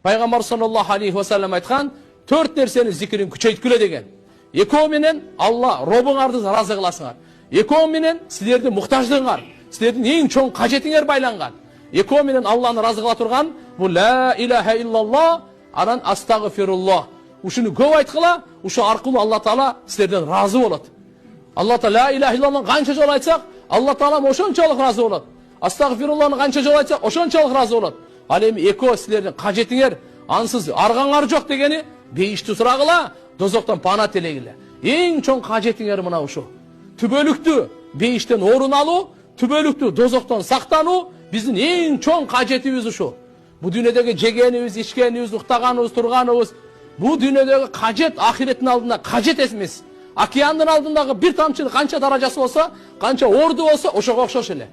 Пайғамбар саллаллаху алейхи ва саллям айтқан, 4 нәрсені зикірін күшейткіле деген. Екеуі менен Алла робыңарды разы қыласыңар. Екеуі менен сіздердің мұқтаждығыңар, сіздердің ең чоң қажетіңер байланған. Екеуі менен Алланы разы қыла тұрған, бұл ла илаха иллаллах, анан астағфируллах. Ушыны көп айтқыла, ушы арқылы Алла Таала сіздерден разы болады. Алла Таала ла илаха иллаллах қанша жол айтсақ, Алла Таала ошончолық разы болады. Астағфируллахны қанша жол айтсақ, ошончолық разы болады. Ал эми екеуі сіздердің қажетіңер, ансыз арғаңар жоқ дегені, бейішті сұрағыла, дозоқтан пана телегілі. Ең чоң қажетіңер мына ушу. Түбөлүктү бейіштен орын алу, түбөлүктү дозоқтан сақтану, біздің ең чоң қажетіміз ушу. Бұл дүниедегі жегеніміз, ішкеніміз, ұқтағанымыз, тұрғанымыз, бұл дүниедегі қажет ахиреттің алдында қажет емес. Океандың алдындағы бір тамчының қанша даражасы болса, қанша орды болса, ошоға окшош эле.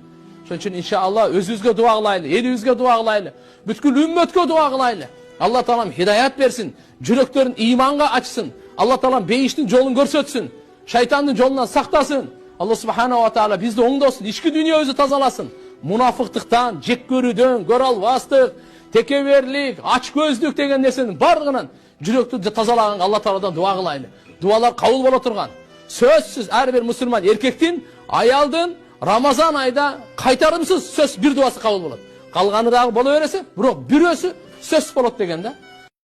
Шон үчүн иншалла өзүбүзгө дуа кылайлы, элибизге дуа кылайлы, бүткүл үммөткө дуа кылайлы. Алла Таалам хидаят берсин, жүрөктөрүн иманга ачсын. Алла Таалам бейиштин жолун көрсөтсүн, шайтандын жолунан сактасын. Алла субхана ва таала бизди оңдосун, ички дүйнөбүздү тазаласын. Мунафыктыктан, жек көрүүдөн, көрө албастык, текеберлик, ач көздүк деген нерсенин бардыгынан жүрөктү тазалаган Алла Тааладан дуа кылайлы. Дуалар кабыл боло турган. Сөзсүз ар бир мусулман эркектин, аялдын Рамазан айда кайтарымсыз сөз бир дуасы кабыл болот. Калганы дагы боло берсе, бирок бирөөсү сөз болот деген да.